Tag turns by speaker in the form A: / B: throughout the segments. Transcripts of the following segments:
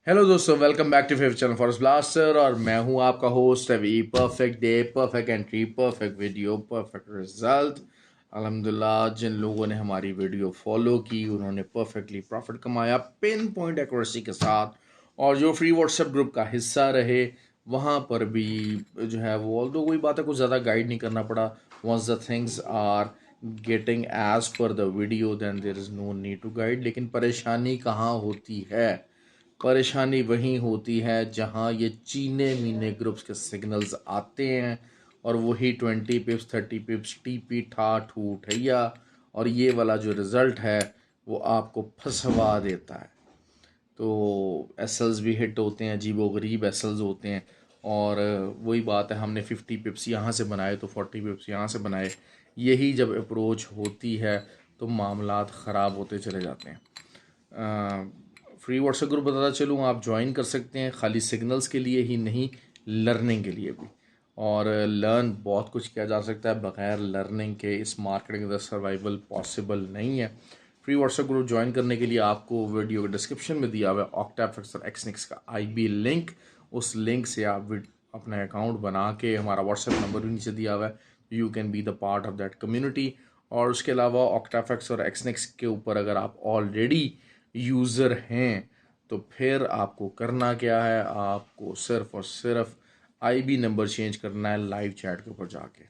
A: Hello दोस्तों, welcome back to favourite channel Forex Blaster. और मैं हूं आपका host Abhi. Perfect day, perfect entry, perfect video, perfect result. अल्हम्दुलिल्लाह, जिन लोगों ने हमारी वीडियो फॉलो की उन्होंने परफेक्टली प्रॉफिट कमाया पिन पॉइंट एक्यूरेसी के साथ। और जो फ्री व्हाट्सएप ग्रुप का हिस्सा रहे वहाँ पर भी जो है वो ऑल्दो कोई बात है कुछ ज़्यादा गाइड नहीं करना पड़ा। Once the things are getting as per the video then there is no need to guide. लेकिन परेशानी कहाँ होती है? परेशानी वहीं होती है जहां ये चीने मीने ग्रुप्स के सिग्नल्स आते हैं और वही 20 पिप्स 30 पिप्स टीपी ठा ठू ठैया और ये वाला जो रिज़ल्ट है वो आपको फंसवा देता है। तो एसल्स भी हिट होते हैं, अजीबो गरीब एसल्स होते हैं। और वही बात है, हमने 50 पिप्स यहाँ से बनाए तो 40 पिप्स यहाँ से बनाए। यही जब अप्रोच होती है तो मामलात ख़राब होते चले जाते हैं। फ्री व्हाट्सएप ग्रुप बताता चलूँ, आप ज्वाइन कर सकते हैं, खाली सिग्नल्स के लिए ही नहीं, लर्निंग के लिए भी। और लर्न बहुत कुछ किया जा सकता है, बगैर लर्निंग के इस मार्केट के अंदर सर्वाइवल पॉसिबल नहीं है। फ्री व्हाट्सएप ग्रुप ज्वाइन करने के लिए आपको वीडियो के डिस्क्रिप्शन में दिया हुआ है ऑक्टाफ्लेक्स और एक्सनिक्स का आईबी लिंक। उस लिंक से आप अपना अकाउंट बना के, हमारा व्हाट्सएप नंबर भी नीचे दिया हुआ है, you can be the part of that community. और उसके अलावा ऑक्टाफ्लेक्स और एक्सनिक्स के ऊपर अगर आप ऑलरेडी यूज़र हैं तो फिर आपको करना क्या है, आपको सिर्फ और सिर्फ आईबी नंबर चेंज करना है लाइव चैट के ऊपर जाके।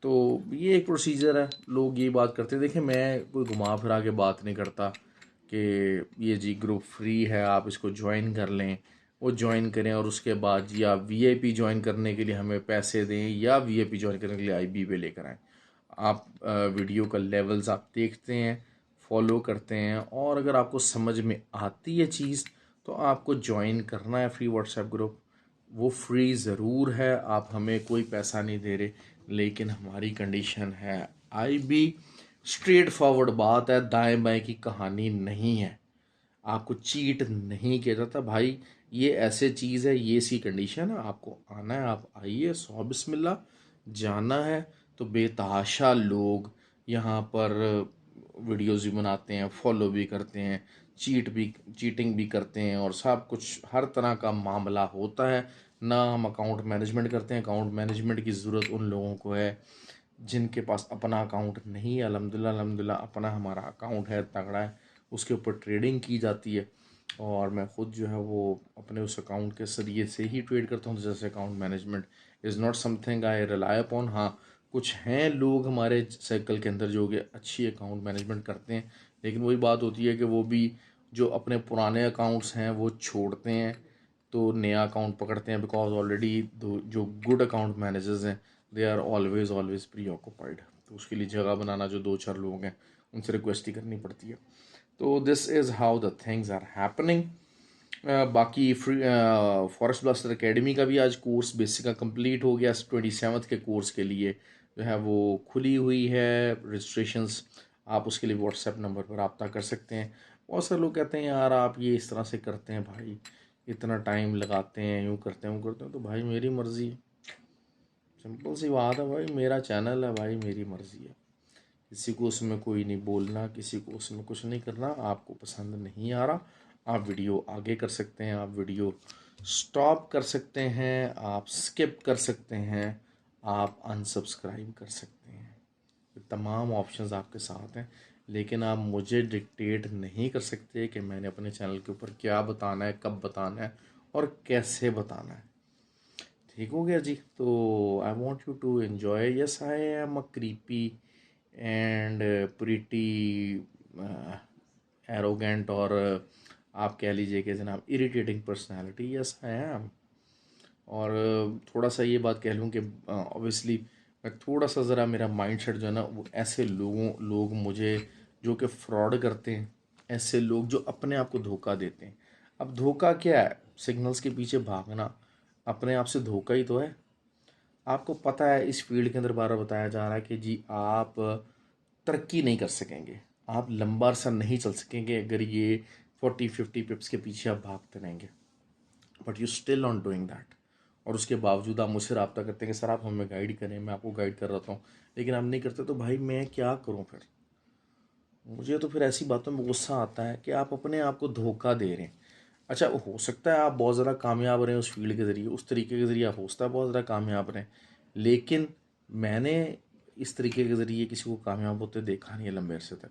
A: तो ये एक प्रोसीजर है, लोग ये बात करते हैं। देखिए, मैं कोई घुमा फिरा के बात नहीं करता कि ये जी ग्रुप फ्री है आप इसको ज्वाइन कर लें। वो ज्वाइन करें और उसके बाद या वीआईपी ज्वाइन करने के लिए हमें पैसे दें या वीआईपी ज्वाइन करने के लिए आईबी पे लेकर आएँ। आप वीडियो का लेवल्स आप देखते हैं, फॉलो करते हैं, और अगर आपको समझ में आती है चीज़ तो आपको ज्वाइन करना है फ्री व्हाट्सएप ग्रुप। वो फ्री ज़रूर है, आप हमें कोई पैसा नहीं दे रहे, लेकिन हमारी कंडीशन है आईबी। स्ट्रेट फॉरवर्ड बात है, दाएं बाएं की कहानी नहीं है, आपको चीट नहीं किया जाता भाई। ये ऐसे चीज़ है, ये सी कंडीशन है, आपको आना है आप आइए, सौ बिस्मिल्लाह। जाना है तो बेतहाशा लोग यहाँ पर वीडियोज़ भी बनाते हैं, फॉलो भी करते हैं, चीटिंग भी करते हैं, और सब कुछ हर तरह का मामला होता है। ना हम अकाउंट मैनेजमेंट करते हैं, अकाउंट मैनेजमेंट की ज़रूरत उन लोगों को है जिनके पास अपना अकाउंट नहीं है। अल्हम्दुलिल्लाह अल्हम्दुलिल्लाह अपना हमारा अकाउंट है, तगड़ा है, उसके ऊपर ट्रेडिंग की जाती है। और मैं ख़ुद जो है वो अपने उस अकाउंट के ज़रिए से ही ट्रेड करता हूँ। जैसे account management is not something I rely upon. हाँ, कुछ हैं लोग हमारे सर्कल के अंदर जो कि अच्छी अकाउंट मैनेजमेंट करते हैं, लेकिन वही बात होती है कि वो भी जो अपने पुराने अकाउंट्स हैं वो छोड़ते हैं तो नया अकाउंट पकड़ते हैं। बिकॉज ऑलरेडी जो गुड अकाउंट मैनेजर्स हैं they are always always preoccupied. तो उसके लिए जगह बनाना जो दो चार लोग हैं उनसे रिक्वेस्ट ही करनी पड़ती है। तो this is how the things are happening. बाकी फ्री फॉरेस्ट ब्लास्टर एकेडमी का भी आज कोर्स बेसिक का कंप्लीट हो गया। 27th के कोर्स के लिए जो है वो खुली हुई है रजिस्ट्रेशंस। आप उसके लिए व्हाट्सएप नंबर पर रब्ता कर सकते हैं। बहुत सारे लोग कहते हैं यार आप ये इस तरह से करते हैं भाई, इतना टाइम लगाते हैं, यूँ करते हैं वो करते हैं। तो भाई मेरी मर्ज़ी, सिंपल सी बात है भाई, मेरा चैनल है भाई, मेरी मर्ज़ी है। किसी को उसमें कोई नहीं बोलना, किसी को उसमें कुछ नहीं करना। आपको पसंद नहीं आ रहा, आप वीडियो आगे कर सकते हैं, आप वीडियो स्टॉप कर सकते हैं, आप स्किप कर सकते हैं, आप अनसब्सक्राइब कर सकते हैं। ये तमाम ऑप्शंस आपके साथ हैं, लेकिन आप मुझे डिक्टेट नहीं कर सकते कि मैंने अपने चैनल के ऊपर क्या बताना है, कब बताना है और कैसे बताना है। ठीक हो गया जी। तो I want you to enjoy. Yes, I am a creepy and pretty arrogant, और आप कह लीजिए कि जनाब irritating personality. Yes I am. और थोड़ा सा ये बात कह लूँ कि ऑब्वियसली मैं थोड़ा सा ज़रा मेरा माइंडसेट जो है ना वो ऐसे लोग मुझे जो कि फ्रॉड करते हैं, ऐसे लोग जो अपने आप को धोखा देते हैं। अब धोखा क्या है? सिग्नल्स के पीछे भागना अपने आप से धोखा ही तो है। आपको पता है इस फील्ड के अंदर बार बार बताया जा रहा है कि जी आप तरक्की नहीं कर सकेंगे, आप लंबा अरसा नहीं चल सकेंगे अगर ये 40-50 पिप्स के पीछे आप भागते रहेंगे। But you still on doing that. और उसके बावजूद आप मुझसे रब्ता करते हैं कि सर आप हमें गाइड करें, मैं आपको गाइड कर रहा हूँ, लेकिन आप नहीं करते। तो भाई मैं क्या करूँ फिर? मुझे तो फिर ऐसी बातों में गुस्सा आता है कि आप अपने आप को धोखा दे रहे हैं। अच्छा, हो सकता है आप बहुत ज़्यादा कामयाब रहें उस फील्ड के ज़रिए, उस तरीके के ज़रिए आप हो सकता है बहुत ज़्यादा कामयाब रहें, लेकिन मैंने इस तरीके के ज़रिए किसी को कामयाब होते देखा नहीं है लंबे अरसे तक।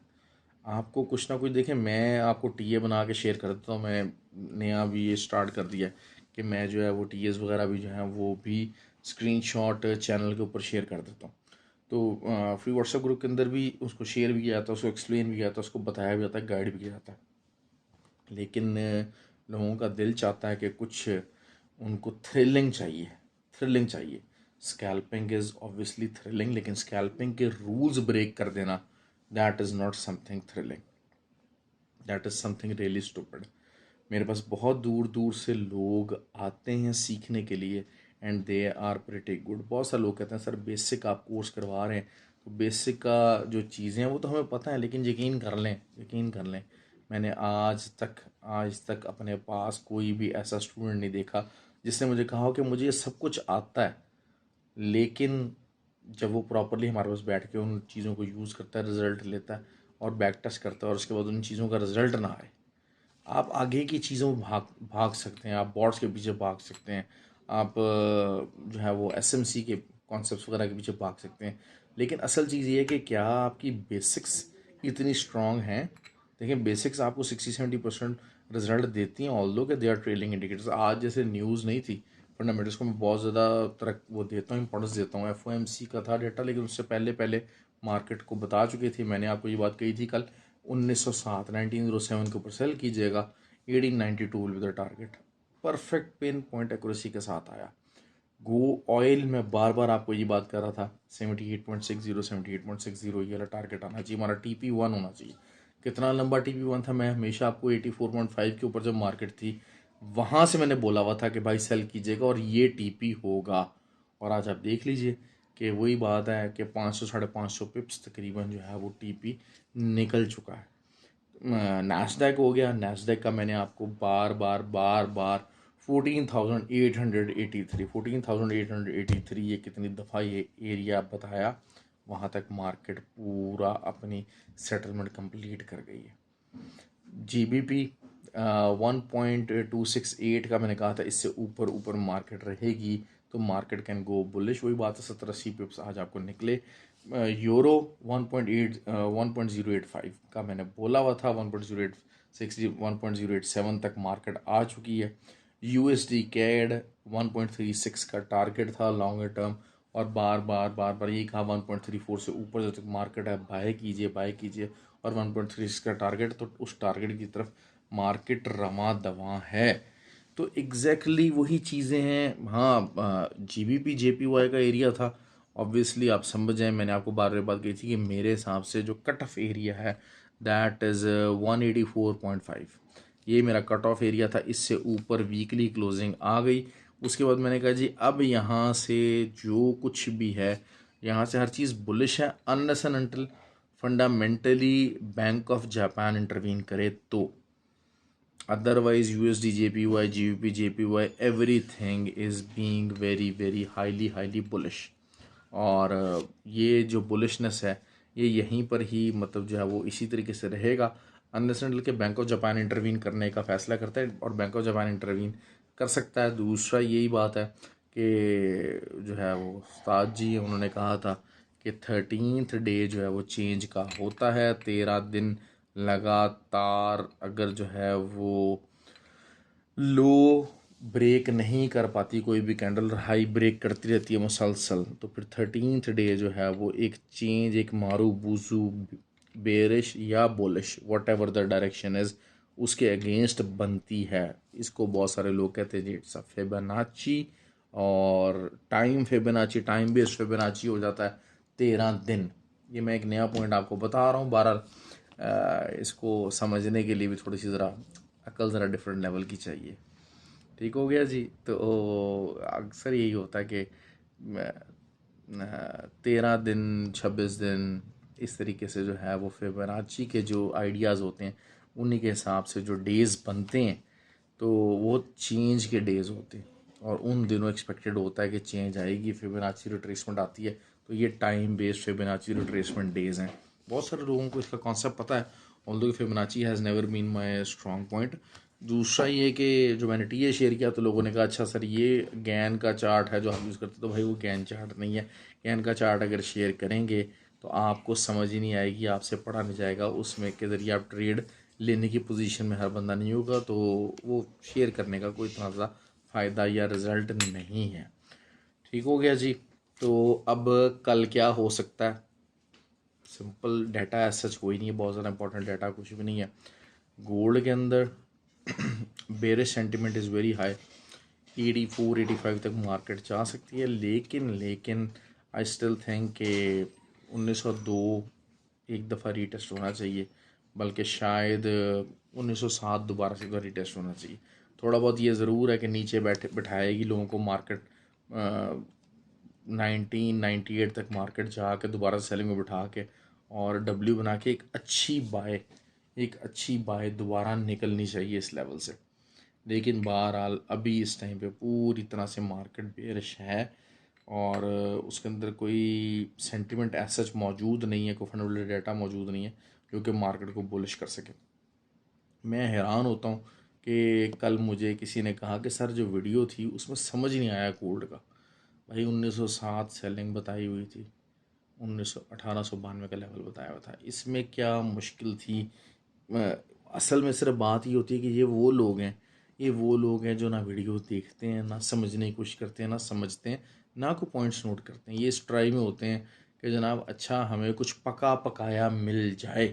A: आपको कुछ ना कुछ देखें, मैं आपको टीए बना के शेयर कर देता हूँ। मैं नया भी ये स्टार्ट कर दिया है कि मैं जो है वो टीएस वगैरह भी जो है वो भी स्क्रीनशॉट चैनल के ऊपर शेयर कर देता हूँ। तो फ्री व्हाट्सएप ग्रुप के अंदर भी उसको शेयर भी किया जाता है, उसको एक्सप्लेन भी किया जाता है, उसको बताया भी जाता है, गाइड भी किया जाता है। लेकिन लोगों का दिल चाहता है कि कुछ उनको थ्रिलिंग चाहिए, थ्रिलिंग चाहिए। स्कैल्पिंग इज़ ऑब्वियसली थ्रिलिंग, लेकिन स्कैल्पिंग के रूल्स ब्रेक कर देना, that is not something thrilling, that is something really stupid. मेरे पास बहुत दूर दूर से लोग आते हैं सीखने के लिए and they are pretty good. बहुत सारे लोग कहते हैं सर बेसिक आप कोर्स करवा रहे हैं, तो बेसिक का जो चीज़ें हैं वो तो हमें पता है, लेकिन यकीन कर लें, यकीन कर लें, मैंने आज तक अपने पास कोई भी ऐसा स्टूडेंट नहीं देखा जिसने मुझे कहा हो कि मुझे ये सब कुछ आता है, लेकिन जब वो प्रॉपरली हमारे पास बैठ के उन चीज़ों को यूज़ करता है, रिज़ल्ट लेता है और बैक टेस्ट करता है और उसके बाद उन चीज़ों का रिज़ल्ट ना आए, आप आगे की चीज़ों में भाग भाग सकते हैं, आप बॉट्स के पीछे भाग सकते हैं, आप जो है वो एसएमसी के कॉन्सेप्ट्स वगैरह के पीछे भाग सकते हैं, लेकिन असल चीज़ ये है कि क्या आपकी बेसिक्स इतनी स्ट्रांग हैं। देखिए, बेसिक्स आपको 60-70% रिजल्ट देती हैं, ऑल्दो कि दे आर ट्रेलिंग इंडिकेटर्स। आज जैसे न्यूज़ नहीं थी, फंडामेंटल्स को मैं बहुत ज़्यादा तरक वो देता हूँ, इंपॉर्टेंस देता हूँ। एफओएमसी का था डेटा, लेकिन उससे पहले पहले मार्केट को बता चुकी थी। मैंने आपको ये बात कही थी कल, 1907 1907 के ऊपर सेल कीजिएगा, 1892 will be the target. Perfect pin point accuracy के साथ आया। गो ऑयल में बार बार आपको ये बात कर रहा था, 78.60 78.60 ये वाला टारगेट आना चाहिए, हमारा TP1 होना चाहिए। कितना लंबा TP1 था, मैं हमेशा आपको 84.5 के ऊपर जब मार्केट थी वहाँ से मैंने बोला हुआ था कि भाई सेल कीजिएगा और ये TP होगा। और आज आप देख लीजिए कि वही बात है कि 500 550 पिप्स तकरीबन जो है वो TP निकल चुका है। नैस्डैक हो गया, नैस्डैक का मैंने आपको बार बार 14,883 ये कितनी दफ़ा ये एरिया बताया, वहाँ तक मार्केट पूरा अपनी सेटलमेंट कंप्लीट कर गई है। GBP 1.268 का मैंने कहा था, इससे ऊपर ऊपर मार्केट रहेगी तो मार्केट कैन गो बुलिश। वही बात है, 70-80 पिप्स आज आपको निकले। यूरो 1.085 का मैंने बोला हुआ था, 1.086 1.087 तक मार्केट आ चुकी है। USD कैड 1.36 का टारगेट था लॉन्गर टर्म, और बार बार यही कहा 1.34 से ऊपर जब तक मार्केट है बाय कीजिए, और 1.36 का टारगेट, तो उस टारगेट की तरफ मार्केट रमा दवा है। तो एग्जैक्टली वही चीज़ें हैं। हाँ, GBP JPY का एरिया था, ऑब्वियसली आप समझ जाएं, मैंने आपको बार बार बात कही थी कि मेरे हिसाब से जो कट ऑफ एरिया है दैट इज़ 184.5, ये मेरा कट ऑफ एरिया था। इससे ऊपर वीकली क्लोजिंग आ गई। उसके बाद मैंने कहा जी अब यहाँ से जो कुछ भी है, यहाँ से हर चीज़ बुलिश है unless and until fundamentally bank of Japan intervene करे तो। Otherwise USD JPY GBP JPY everything is being very very highly bullish. और ये जो बुलिशनेस है ये यहीं पर ही मतलब जो है वो इसी तरीके से रहेगा अनलेस एंड अनटिल के बैंक ऑफ जापान इंटरवीन करने का फैसला करता है, और बैंक ऑफ जापान इंटरवीन कर सकता है। दूसरा यही बात है कि जो है वो उस्ताद जी उन्होंने कहा था कि 13th डे जो है वो चेंज का होता है। 13 दिन लगातार अगर जो है वो लो ब्रेक नहीं कर पाती, कोई भी कैंडल हाई ब्रेक करती रहती है मुसलसल, तो फिर 13th डे जो है वो एक चेंज, एक मारू बूजू बेरिश या bullish what ever the direction is, उसके अगेंस्ट बनती है। इसको बहुत सारे लोग कहते हैं जी इट्स अ फिबोनाची, और फिबोनाची टाइम बेस्ड फिबोनाची हो जाता है 13 दिन। ये मैं एक नया पॉइंट आपको बता रहा हूँ। बहरहाल इसको समझने के लिए भी थोड़ी सी ज़रा अकल ज़रा डिफरेंट लेवल की चाहिए। ठीक हो गया जी। तो अक्सर यही होता है कि 13 दिन 26 दिन इस तरीके से जो है वो फिबोनाची के जो आइडियाज़ होते हैं उन्हीं के हिसाब से जो डेज़ बनते हैं तो वो चेंज के डेज़ होते हैं, और उन दिनों एक्सपेक्टेड होता है कि चेंज आएगी, फिबोनाची रिट्रेसमेंट आती है। तो ये time based Fibonacci retracement days हैं। बहुत सारे लोगों को इसका कॉन्सेप्ट पता है, although Fibonacci has never been my strong point. दूसरा ये कि जो मैंने टीए शेयर किया तो लोगों ने कहा अच्छा सर ये गैन का चार्ट है जो हम यूज़ करते, तो भाई वो गैन चार्ट नहीं है। गैन का चार्ट अगर शेयर करेंगे तो आपको समझ ही नहीं आएगी, आपसे पढ़ा नहीं जाएगा, उसमें के ज़रिए आप ट्रेड लेने की पोजीशन में हर बंदा नहीं होगा, तो वो शेयर करने का कोई इतना ज़्यादा फ़ायदा या रिज़ल्ट नहीं है। ठीक हो गया जी। तो अब कल क्या हो सकता है? सिंपल डाटा ऐसा सच कोई नहीं है, बहुत ज़्यादा इंपॉर्टेंट डाटा कुछ भी नहीं है। गोल्ड के अंदर bearish sentiment is very high, 84-85 तक मार्केट जा सकती है, लेकिन आई स्टिल थिंक कि 1902 एक दफ़ा रीटेस्ट होना चाहिए, बल्कि शायद 1907 दोबारा से रीटेस्ट होना चाहिए। थोड़ा बहुत ये ज़रूर है कि नीचे बैठाएगी लोगों को मार्केट, 1998 तक मार्केट जाके दोबारा सेलिंग में बिठा के और डब्ल्यू बना के एक अच्छी बाय दोबारा निकलनी चाहिए इस लेवल से। लेकिन बहरहाल अभी इस टाइम पे पूरी तरह से मार्केट बेरिश है और उसके अंदर कोई सेंटिमेंट ऐसा मौजूद नहीं है, कोई फंडामेंटल डाटा मौजूद नहीं है जो कि मार्केट को बुलिश कर सके। मैं हैरान होता हूँ कि कल मुझे किसी ने कहा कि सर जो वीडियो थी उसमें समझ नहीं आया गोल्ड का। भाई 1907 सेलिंग बताई हुई थी, 1892 का लेवल बताया हुआ था, इसमें क्या मुश्किल थी? असल में सिर्फ बात ये होती है कि ये वो लोग हैं जो ना वीडियो देखते हैं, ना समझने की कोशिश करते हैं, ना समझते हैं, ना कोई पॉइंट्स नोट करते हैं। ये इस ट्राई में होते हैं कि जनाब अच्छा हमें कुछ पका पकाया मिल जाए,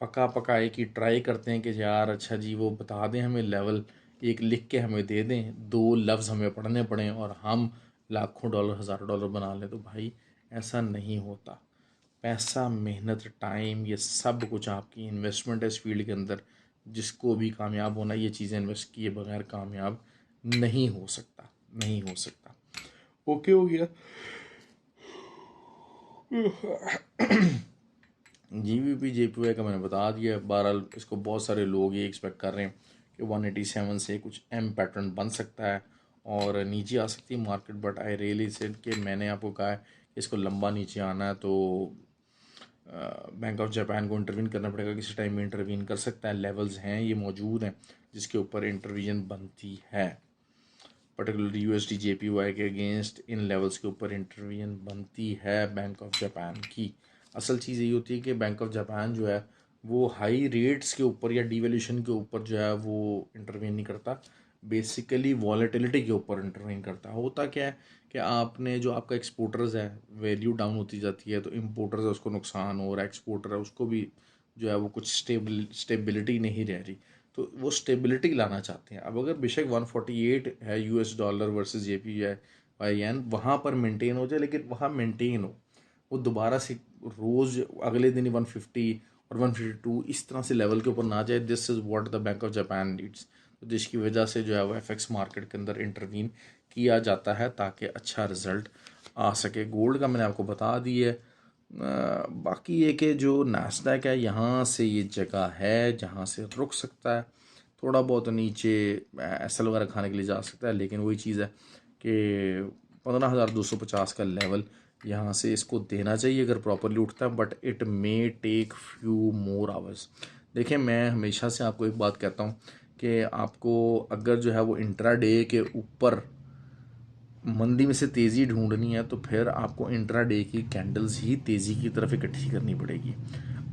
A: पका पकाए की ट्राई करते हैं कि यार अच्छा जी वो बता दें हमें लेवल, एक लिख के हमें दे दें, दो लफ्ज़ हमें पढ़ने पड़ें और हम लाखों डॉलर हज़ारों डॉलर बना लें। तो भाई ऐसा नहीं होता। पैसा, मेहनत, टाइम, ये सब कुछ आपकी इन्वेस्टमेंट है इस फील्ड के अंदर। जिसको भी कामयाब होना, ये चीज़ें इन्वेस्ट किए बगैर कामयाब नहीं हो सकता, नहीं हो सकता। ओके हो गया। जीबीपी जेपीवाई का मैंने बता दिया। बहरहाल इसको बहुत सारे लोग ये एक्सपेक्ट कर रहे हैं कि 187 से कुछ एम पैटर्न बन सकता है और नीचे आ सकती है market, but I really said कि मैंने आपको कहा है कि इसको लंबा नीचे आना है तो बैंक ऑफ जापान को इंटरवीन करना पड़ेगा, किसी टाइम में इंटरवीन कर सकता है। लेवल्स हैं ये मौजूद हैं जिसके ऊपर इंटरवीजन बनती है, पर्टिकुलरली यूएसडी जेपीवाई के अगेंस्ट इन लेवल्स के ऊपर इंटरवीन बनती है बैंक ऑफ जापान की। असल चीज़ यही होती है कि बैंक ऑफ जापान जो है वो हाई रेट्स के ऊपर या डिवैल्यूएशन के ऊपर जो है वो इंटरवीन नहीं करता, बेसिकली वॉलेटिलिटी के ऊपर इंटरवीन करता है। होता क्या है कि आपने जो आपका एक्सपोर्टर्स है वैल्यू डाउन होती जाती है, तो इम्पोर्टर्स है उसको नुकसान हो रहा है, एक्सपोर्टर है उसको भी जो है वो कुछ स्टेबिलिटी नहीं रह रही, तो वो स्टेबिलिटी लाना चाहते हैं। अब अगर बेशक 148 है US dollar versus JPY yen, वहाँ पर मेंटेन हो जाए, लेकिन वहाँ मेंटेन हो, वो दोबारा से रोज़ अगले दिन ही 150 और 152 इस तरह से लेवल के ऊपर ना जाए। This is what the bank of Japan needs, तो जिसकी वजह से जो है वो एफएक्स मार्केट के अंदर इंटरवीन किया जाता है ताकि अच्छा रिज़ल्ट आ सके। गोल्ड का मैंने आपको बता दी है। बाकी ये कि जो नास्डैक है यहाँ से ये जगह है जहाँ से रुक सकता है, थोड़ा बहुत नीचे एसएल वगैरह खाने के लिए जा सकता है, लेकिन वही चीज़ है कि 15,250 का लेवल यहाँ से इसको देना चाहिए अगर प्रॉपरली उठता है, but it may take few more hours. देखिए मैं हमेशा से आपको एक बात कहता हूँ कि आपको अगर जो है वो इंट्राडे के ऊपर मंदी में से तेज़ी ढूंढनी है तो फिर आपको इंट्राडे की कैंडल्स ही तेज़ी की तरफ इकट्ठी करनी पड़ेगी।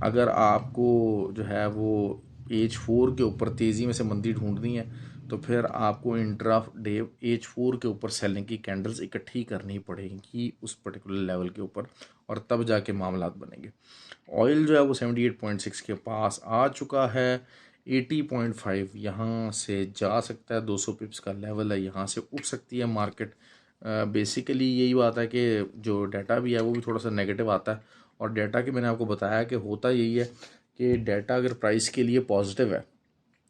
A: अगर आपको जो है वो H4 के ऊपर तेज़ी में से मंदी ढूंढनी है तो फिर आपको इंट्रा डे H4 के ऊपर सेलिंग की कैंडल्स इकट्ठी करनी पड़ेगी उस पर्टिकुलर लेवल के ऊपर, और तब जाके मामलात बनेंगे। ऑयल जो है वो 78.6 के पास आ चुका है, 80.5 यहाँ से जा सकता है, 200 पिप्स का लेवल है, यहाँ से उठ सकती है मार्केट। बेसिकली यही बात है कि जो डाटा भी है वो भी थोड़ा सा नेगेटिव आता है, और डाटा की मैंने आपको बताया कि होता यही है कि डाटा अगर प्राइस के लिए पॉजिटिव है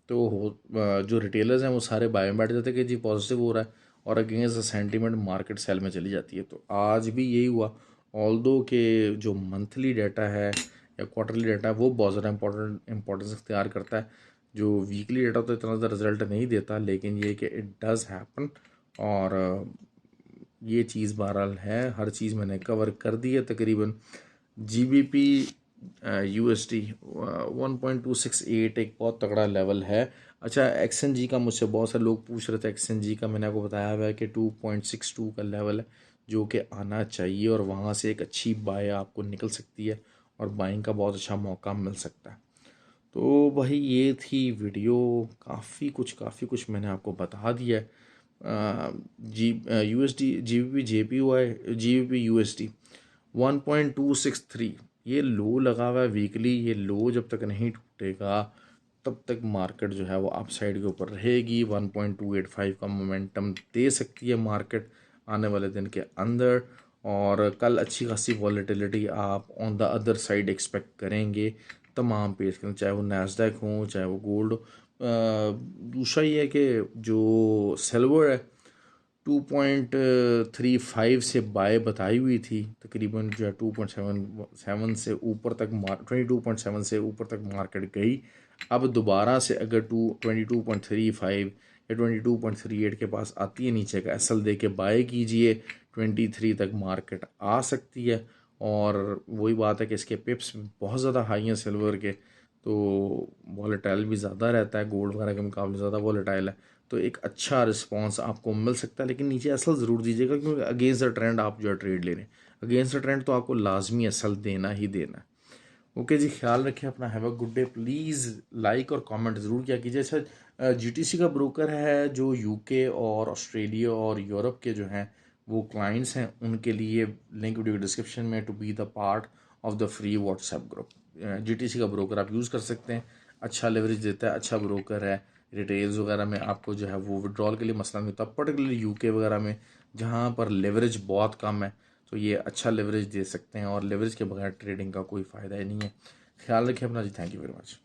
A: तो जो रिटेलर्स हैं वो सारे बाय में बैठ जाते हैं कि जी पॉजिटिव हो रहा है, और against the sentiment market sell में चली जाती है। तो आज भी यही हुआ, ऑल्दो के जो मंथली डाटा है या क्वार्टरली डाटा है वो बहुत ज़्यादा इंपॉर्टेंस इख्तियार करता है। जो वीकली डाटा तो इतना ज़्यादा रिजल्ट नहीं देता, लेकिन ये कि इट डज़ हैपन, और ये चीज़ बहरहाल है। हर चीज़ मैंने कवर कर दी है तकरीबन। GBP USD 1.268 एक बहुत तगड़ा लेवल है अच्छा, XNG का मुझसे बहुत सारे लोग पूछ रहे थे। XNG का मैंने आपको बताया हुआ है कि 2.62 का लेवल है जो कि आना चाहिए और वहाँ से एक अच्छी बाय आपको निकल सकती है और बाइंग का बहुत अच्छा मौका मिल सकता है। तो भाई ये थी वीडियो, काफ़ी कुछ मैंने आपको बता दिया है। USD GBP JPY GBP USD 1.263 ये लो लगा हुआ है वीकली। ये लो जब तक नहीं टूटेगा तब तक मार्केट जो है वो अप साइड के ऊपर रहेगी। 1.285 का मोमेंटम दे सकती है मार्केट आने वाले दिन के अंदर, और कल अच्छी खासी वॉलेटिलिटी आप on the other side expect करेंगे तमाम पेज के, चाहे वो नैस्डैक हो चाहे वो गोल्ड हो। दूसरा ये है कि जो सिल्वर है 2.35 से बाय बताई हुई थी, तकरीबन जो है 2.77 से ऊपर तक 22.7 से ऊपर तक मार्केट गई। अब दोबारा से अगर 22.35 या 22.38 के पास आती है नीचे का एसएल दे के बाय कीजिए, 23 तक मार्केट आ सकती है। और वही बात है कि इसके पिप्स बहुत ज़्यादा हाई हैं सिल्वर के, तो वॉलेटाइल भी ज़्यादा रहता है, गोल्ड वगैरह के मुकाबले ज़्यादा वॉलेटाइल है, तो एक अच्छा रिस्पांस आपको मिल सकता है। लेकिन नीचे एसएल ज़रूर दीजिएगा क्योंकि अगेंस्ट द ट्रेंड आप जो है ट्रेड ले रहे हैं, अगेंस्ट द ट्रेंड तो आपको लाजमी एसएल देना ही देना है। ओके जी, ख्याल रखें अपना, have a good day. Please like और कमेंट ज़रूर किया कीजिए। अच्छा, जीटीसी का ब्रोकर है जो यूके और ऑस्ट्रेलिया और यूरोप के जो हैं वो क्लाइंट्स हैं, उनके लिए लिंक वीडियो डिस्क्रिप्शन में, to be the part of the free WhatsApp group. GTC का ब्रोकर आप यूज़ कर सकते हैं, अच्छा लेवरेज देता है, अच्छा ब्रोकर है। रिटेल्स वगैरह में आपको जो है वो विड्रॉल के लिए मसला नहीं होता, पर्टिकुलरली यूके वगैरह में जहाँ पर लेवरेज बहुत कम है, तो ये अच्छा लेवरेज दे सकते हैं और लेवरेज के बगैर ट्रेडिंग का कोई फ़ायदा ही नहीं है। ख्याल रखिए अपना जी, थैंक यू वेरी मच।